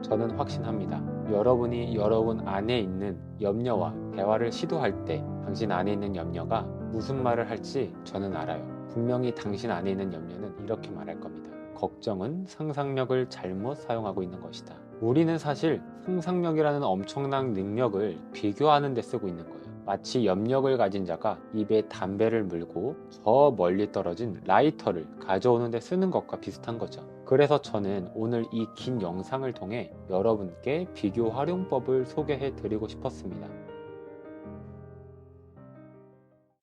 저는 확신합니다. 여러분이 여러분 안에 있는 염려와 대화를 시도할 때 당신 안에 있는 염려가 무슨 말을 할지 저는 알아요. 분명히 당신 안에 있는 염려는 이렇게 말할 겁니다. 걱정은 상상력을 잘못 사용하고 있는 것이다. 우리는 사실 상상력이라는 엄청난 능력을 비교하는 데 쓰고 있는 거예요. 마치 염력을 가진 자가 입에 담배를 물고 저 멀리 떨어진 라이터를 가져오는 데 쓰는 것과 비슷한 거죠. 그래서 저는 오늘 이 긴 영상을 통해 여러분께 비교 활용법을 소개해 드리고 싶었습니다.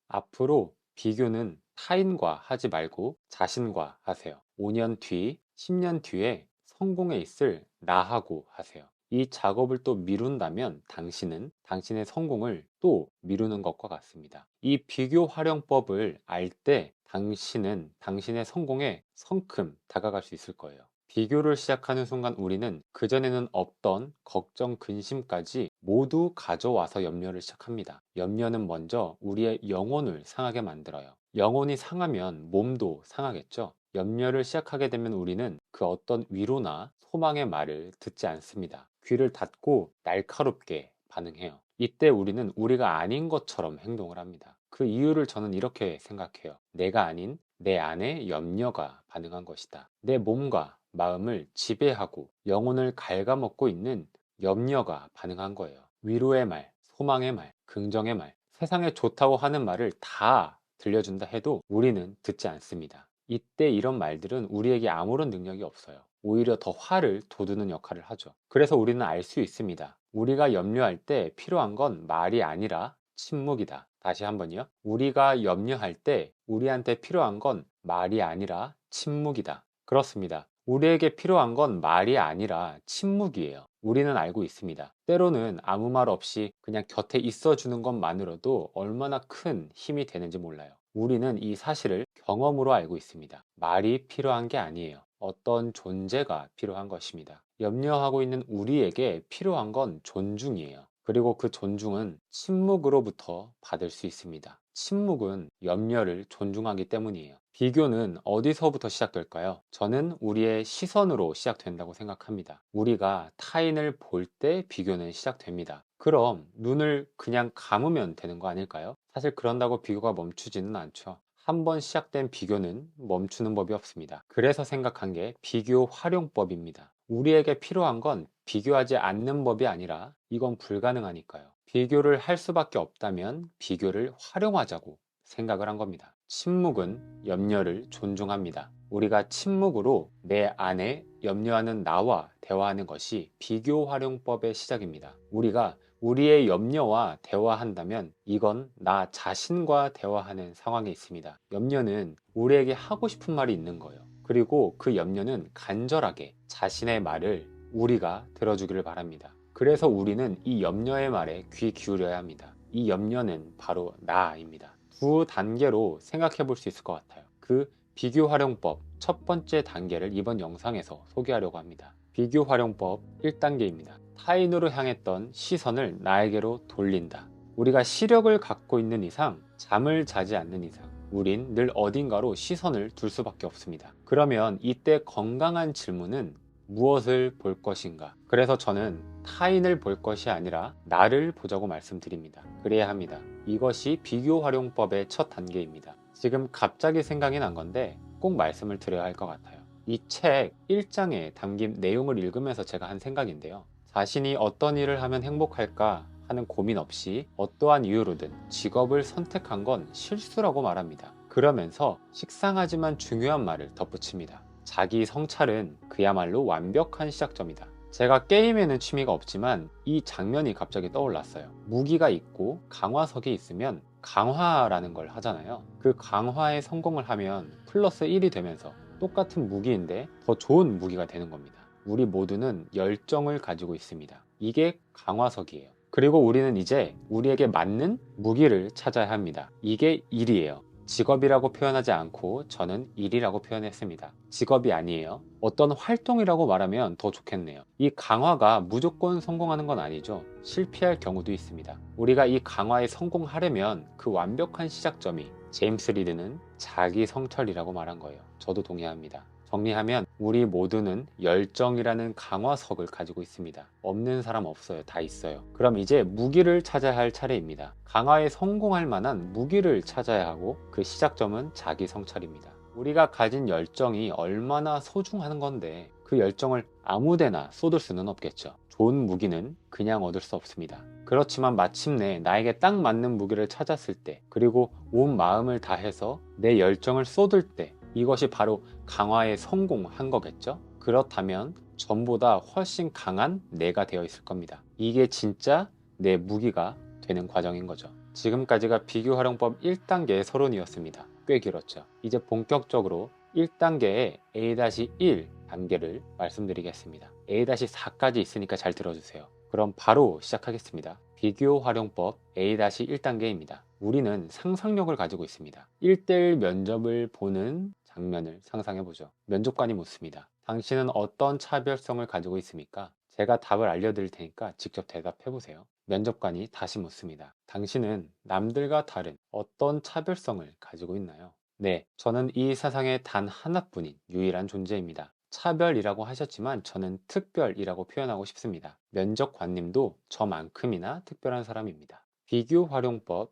앞으로 비교는 타인과 하지 말고 자신과 하세요. 5년 뒤, 10년 뒤에 성공에 있을 나하고 하세요. 이 작업을 또 미룬다면 당신은 당신의 성공을 또 미루는 것과 같습니다. 이 비교 활용법을 알 때 당신은 당신의 성공에 성큼 다가갈 수 있을 거예요. 비교를 시작하는 순간 우리는 그전에는 없던 걱정, 근심까지 모두 가져와서 염려를 시작합니다. 염려는 먼저 우리의 영혼을 상하게 만들어요. 영혼이 상하면 몸도 상하겠죠. 염려를 시작하게 되면 우리는 그 어떤 위로나 소망의 말을 듣지 않습니다. 귀를 닫고 날카롭게 반응해요. 이때 우리는 우리가 아닌 것처럼 행동을 합니다. 그 이유를 저는 이렇게 생각해요. 내가 아닌 내 안에 염려가 반응한 것이다. 내 몸과 마음을 지배하고 영혼을 갉아먹고 있는 염려가 반응한 거예요. 위로의 말, 소망의 말, 긍정의 말, 세상에 좋다고 하는 말을 다 들려준다 해도 우리는 듣지 않습니다. 이때 이런 말들은 우리에게 아무런 능력이 없어요. 오히려 더 화를 돋우는 역할을 하죠. 그래서 우리는 알 수 있습니다. 우리가 염려할 때 필요한 건 말이 아니라 침묵이다. 다시 한번요. 우리가 염려할 때 우리한테 필요한 건 말이 아니라 침묵이다. 그렇습니다. 우리에게 필요한 건 말이 아니라 침묵이에요. 우리는 알고 있습니다. 때로는 아무 말 없이 그냥 곁에 있어주는 것만으로도 얼마나 큰 힘이 되는지 몰라요. 우리는 이 사실을 경험으로 알고 있습니다. 말이 필요한 게 아니에요. 어떤 존재가 필요한 것입니다. 염려하고 있는 우리에게 필요한 건 존중이에요. 그리고 그 존중은 침묵으로부터 받을 수 있습니다. 침묵은 염려를 존중하기 때문이에요. 비교는 어디서부터 시작될까요? 저는 우리의 시선으로 시작된다고 생각합니다. 우리가 타인을 볼 때 비교는 시작됩니다. 그럼 눈을 그냥 감으면 되는 거 아닐까요? 사실 그런다고 비교가 멈추지는 않죠. 한번 시작된 비교는 멈추는 법이 없습니다. 그래서 생각한 게 비교 활용법입니다. 우리에게 필요한 건 비교하지 않는 법이 아니라 이건 불가능하니까요. 비교를 할 수밖에 없다면 비교를 활용하자고 생각을 한 겁니다. 침묵은 염려를 존중합니다. 우리가 침묵으로 내 안에 염려하는 나와 대화하는 것이 비교 활용법의 시작입니다. 우리가 우리의 염려와 대화한다면 이건 나 자신과 대화하는 상황에 있습니다. 염려는 우리에게 하고 싶은 말이 있는 거예요. 그리고 그 염려는 간절하게 자신의 말을 우리가 들어주기를 바랍니다. 그래서 우리는 이 염려의 말에 귀 기울여야 합니다. 이 염려는 바로 나입니다. 두 단계로 생각해 볼 수 있을 것 같아요. 그 비교 활용법 첫 번째 단계를 이번 영상에서 소개하려고 합니다. 비교 활용법 1단계입니다. 타인으로 향했던 시선을 나에게로 돌린다. 우리가 시력을 갖고 있는 이상, 잠을 자지 않는 이상, 우린 늘 어딘가로 시선을 둘 수밖에 없습니다. 그러면 이때 건강한 질문은 무엇을 볼 것인가? 그래서 저는 타인을 볼 것이 아니라 나를 보자고 말씀드립니다. 그래야 합니다. 이것이 비교 활용법의 첫 단계입니다. 지금 갑자기 생각이 난 건데 꼭 말씀을 드려야 할 것 같아요. 이 책 1장에 담긴 내용을 읽으면서 제가 한 생각인데요. 자신이 어떤 일을 하면 행복할까 하는 고민 없이 어떠한 이유로든 직업을 선택한 건 실수라고 말합니다. 그러면서 식상하지만 중요한 말을 덧붙입니다. 자기 성찰은 그야말로 완벽한 시작점이다. 제가 게임에는 취미가 없지만 이 장면이 갑자기 떠올랐어요. 무기가 있고 강화석이 있으면 강화라는 걸 하잖아요. 그 강화에 성공을 하면 플러스 1이 되면서 똑같은 무기인데 더 좋은 무기가 되는 겁니다. 우리 모두는 열정을 가지고 있습니다. 이게 강화석이에요. 그리고 우리는 이제 우리에게 맞는 무기를 찾아야 합니다. 이게 일이에요. 직업이라고 표현하지 않고 저는 일이라고 표현했습니다. 직업이 아니에요. 어떤 활동이라고 말하면 더 좋겠네요. 이 강화가 무조건 성공하는 건 아니죠. 실패할 경우도 있습니다. 우리가 이 강화에 성공하려면 그 완벽한 시작점이 제임스 리드는 자기 성찰이라고 말한 거예요. 저도 동의합니다. 정리하면 우리 모두는 열정이라는 강화석을 가지고 있습니다. 없는 사람 없어요. 다 있어요. 그럼 이제 무기를 찾아야 할 차례입니다. 강화에 성공할 만한 무기를 찾아야 하고 그 시작점은 자기 성찰입니다. 우리가 가진 열정이 얼마나 소중한 건데 그 열정을 아무데나 쏟을 수는 없겠죠. 좋은 무기는 그냥 얻을 수 없습니다. 그렇지만 마침내 나에게 딱 맞는 무기를 찾았을 때, 그리고 온 마음을 다해서 내 열정을 쏟을 때, 이것이 바로 강화에 성공한 거겠죠? 그렇다면 전보다 훨씬 강한 내가 되어 있을 겁니다. 이게 진짜 내 무기가 되는 과정인 거죠. 지금까지가 비교활용법 1단계의 서론이었습니다. 꽤 길었죠. 이제 본격적으로 1단계의 A-1 단계를 말씀드리겠습니다. A-4까지 있으니까 잘 들어주세요. 그럼 바로 시작하겠습니다. 비교활용법 A-1단계입니다. 우리는 상상력을 가지고 있습니다. 1대1 면접을 보는 장면을 상상해보죠. 면접관이 묻습니다. 당신은 어떤 차별성을 가지고 있습니까? 제가 답을 알려드릴 테니까 직접 대답해보세요. 면접관이 다시 묻습니다. 당신은 남들과 다른 어떤 차별성을 가지고 있나요? 네, 저는 이 세상에 단 하나뿐인 유일한 존재입니다. 차별이라고 하셨지만 저는 특별이라고 표현하고 싶습니다. 면접관님도 저만큼이나 특별한 사람입니다. 비교 활용법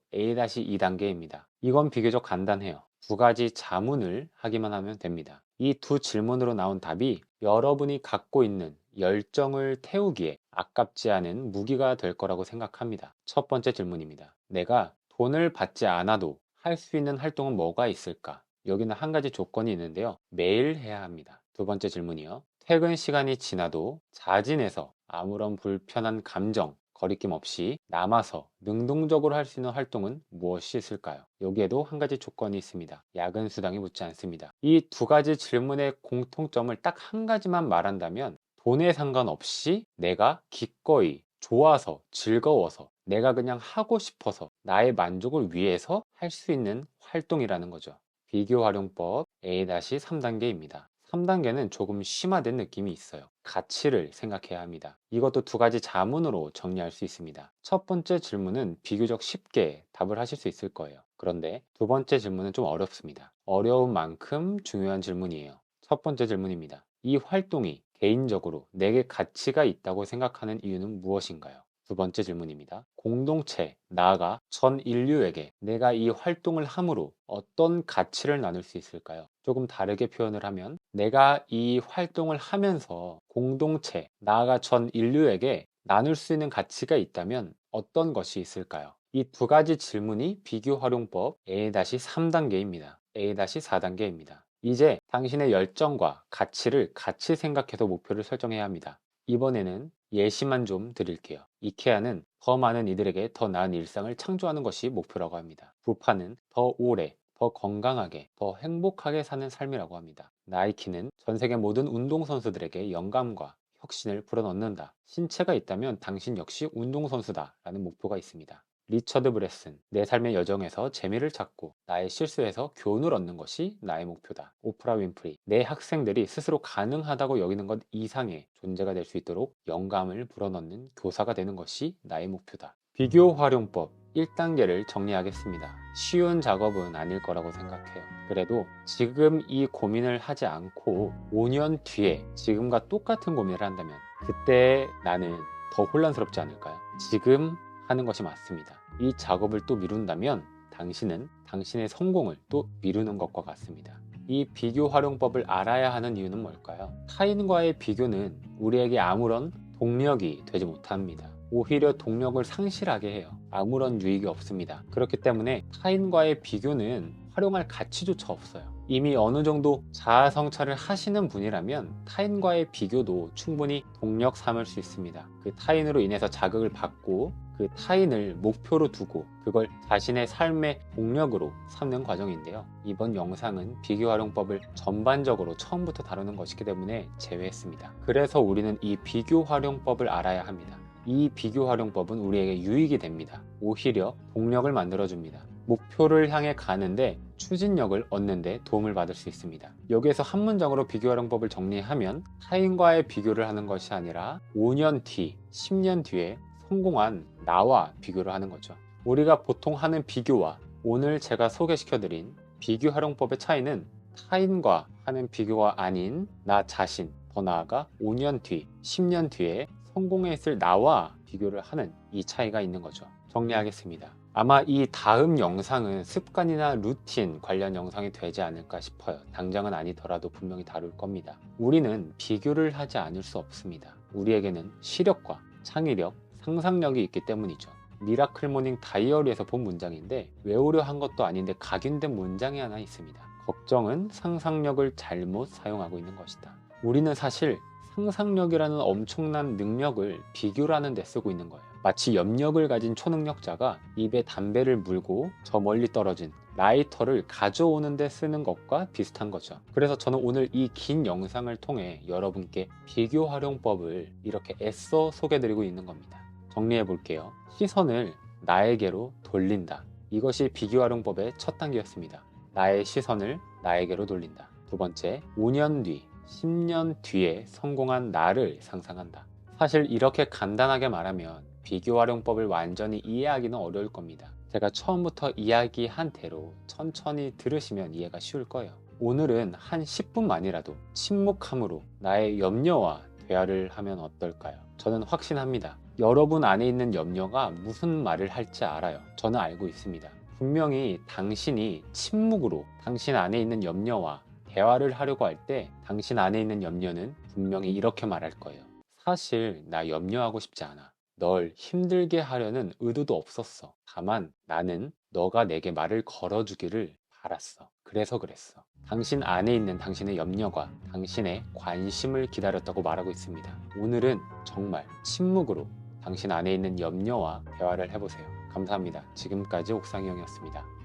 A-2단계입니다. 이건 비교적 간단해요. 두 가지 자문을 하기만 하면 됩니다. 이 두 질문으로 나온 답이 여러분이 갖고 있는 열정을 태우기에 아깝지 않은 무기가 될 거라고 생각합니다. 첫 번째 질문입니다. 내가 돈을 받지 않아도 할 수 있는 활동은 뭐가 있을까? 여기는 한 가지 조건이 있는데요. 매일 해야 합니다. 두 번째 질문이요. 퇴근 시간이 지나도 자진해서 아무런 불편한 감정, 거리낌 없이 남아서 능동적으로 할 수 있는 활동은 무엇이 있을까요? 여기에도 한 가지 조건이 있습니다. 야근 수당이 묻지 않습니다. 이 두 가지 질문의 공통점을 딱 한 가지만 말한다면 돈에 상관없이 내가 기꺼이 좋아서 즐거워서 내가 그냥 하고 싶어서 나의 만족을 위해서 할 수 있는 활동이라는 거죠. 비교활용법 A-3단계입니다. 3단계는 조금 심화된 느낌이 있어요. 가치를 생각해야 합니다. 이것도 두 가지 자문으로 정리할 수 있습니다. 첫 번째 질문은 비교적 쉽게 답을 하실 수 있을 거예요. 그런데 두 번째 질문은 좀 어렵습니다. 어려운 만큼 중요한 질문이에요. 첫 번째 질문입니다. 이 활동이 개인적으로 내게 가치가 있다고 생각하는 이유는 무엇인가요? 두 번째 질문입니다. 공동체, 나아가 전 인류에게 내가 이 활동을 함으로 어떤 가치를 나눌 수 있을까요? 조금 다르게 표현을 하면 내가 이 활동을 하면서 공동체, 나아가 전 인류에게 나눌 수 있는 가치가 있다면 어떤 것이 있을까요? 이 두 가지 질문이 비교활용법 A-3단계입니다. A-4단계입니다. 이제 당신의 열정과 가치를 같이 생각해서 목표를 설정해야 합니다. 이번에는 예시만 좀 드릴게요. 이케아는 더 많은 이들에게 더 나은 일상을 창조하는 것이 목표라고 합니다. 부파는 더 오래, 더 건강하게, 더 행복하게 사는 삶이라고 합니다. 나이키는 전 세계 모든 운동선수들에게 영감과 혁신을 불어넣는다. 신체가 있다면 당신 역시 운동선수다 라는 목표가 있습니다. 리처드 브레슨, 내 삶의 여정에서 재미를 찾고 나의 실수에서 교훈을 얻는 것이 나의 목표다. 오프라 윈프리, 내 학생들이 스스로 가능하다고 여기는 것 이상의 존재가 될 수 있도록 영감을 불어넣는 교사가 되는 것이 나의 목표다. 비교 활용법 1단계를 정리하겠습니다. 쉬운 작업은 아닐 거라고 생각해요. 그래도 지금 이 고민을 하지 않고 5년 뒤에 지금과 똑같은 고민을 한다면 그때 나는 더 혼란스럽지 않을까요? 지금 하는 것이 맞습니다. 이 작업을 또 미룬다면 당신은 당신의 성공을 또 미루는 것과 같습니다. 이 비교 활용법을 알아야 하는 이유는 뭘까요? 타인과의 비교는 우리에게 아무런 동력이 되지 못합니다. 오히려 동력을 상실하게 해요. 아무런 유익이 없습니다. 그렇기 때문에 타인과의 비교는 활용할 가치조차 없어요. 이미 어느 정도 자아 성찰을 하시는 분이라면 타인과의 비교도 충분히 동력 삼을 수 있습니다. 그 타인으로 인해서 자극을 받고 그 타인을 목표로 두고 그걸 자신의 삶의 동력으로 삼는 과정인데요. 이번 영상은 비교활용법을 전반적으로 처음부터 다루는 것이기 때문에 제외했습니다. 그래서 우리는 이 비교활용법을 알아야 합니다. 이 비교활용법은 우리에게 유익이 됩니다. 오히려 동력을 만들어줍니다. 목표를 향해 가는데 추진력을 얻는데 도움을 받을 수 있습니다. 여기에서 한 문장으로 비교활용법을 정리하면 타인과의 비교를 하는 것이 아니라 5년 뒤, 10년 뒤에 성공한 나와 비교를 하는 거죠. 우리가 보통 하는 비교와 오늘 제가 소개시켜드린 비교활용법의 차이는 타인과 하는 비교가 아닌 나 자신, 더 나아가 5년 뒤, 10년 뒤에 성공에 있을 나와 비교를 하는 이 차이가 있는 거죠. 정리하겠습니다. 아마 이 다음 영상은 습관이나 루틴 관련 영상이 되지 않을까 싶어요. 당장은 아니더라도 분명히 다룰 겁니다. 우리는 비교를 하지 않을 수 없습니다. 우리에게는 시력과 창의력, 상상력이 있기 때문이죠. 미라클 모닝 다이어리에서 본 문장인데 외우려 한 것도 아닌데 각인된 문장이 하나 있습니다. 걱정은 상상력을 잘못 사용하고 있는 것이다. 우리는 사실 상상력이라는 엄청난 능력을 비교라는 데 쓰고 있는 거예요. 마치 염력을 가진 초능력자가 입에 담배를 물고 저 멀리 떨어진 라이터를 가져오는 데 쓰는 것과 비슷한 거죠. 그래서 저는 오늘 이 긴 영상을 통해 여러분께 비교 활용법을 이렇게 애써 소개드리고 있는 겁니다. 정리해 볼게요. 시선을 나에게로 돌린다. 이것이 비교 활용법의 첫 단계였습니다. 나의 시선을 나에게로 돌린다. 두 번째, 5년 뒤, 10년 뒤에 성공한 나를 상상한다. 사실 이렇게 간단하게 말하면 비교 활용법을 완전히 이해하기는 어려울 겁니다. 제가 처음부터 이야기한 대로 천천히 들으시면 이해가 쉬울 거예요. 오늘은 한 10분만이라도 침묵함으로 나의 염려와 대화를 하면 어떨까요? 저는 확신합니다. 여러분 안에 있는 염려가 무슨 말을 할지 알아요. 저는 알고 있습니다. 분명히 당신이 침묵으로 당신 안에 있는 염려와 대화를 하려고 할 때 당신 안에 있는 염려는 분명히 이렇게 말할 거예요. 사실 나 염려하고 싶지 않아. 널 힘들게 하려는 의도도 없었어. 다만 나는 너가 내게 말을 걸어주기를 바랐어. 그래서 그랬어. 당신 안에 있는 당신의 염려가 당신의 관심을 기다렸다고 말하고 있습니다. 오늘은 정말 침묵으로 당신 안에 있는 염려와 대화를 해보세요. 감사합니다. 지금까지 옥상이 형이었습니다.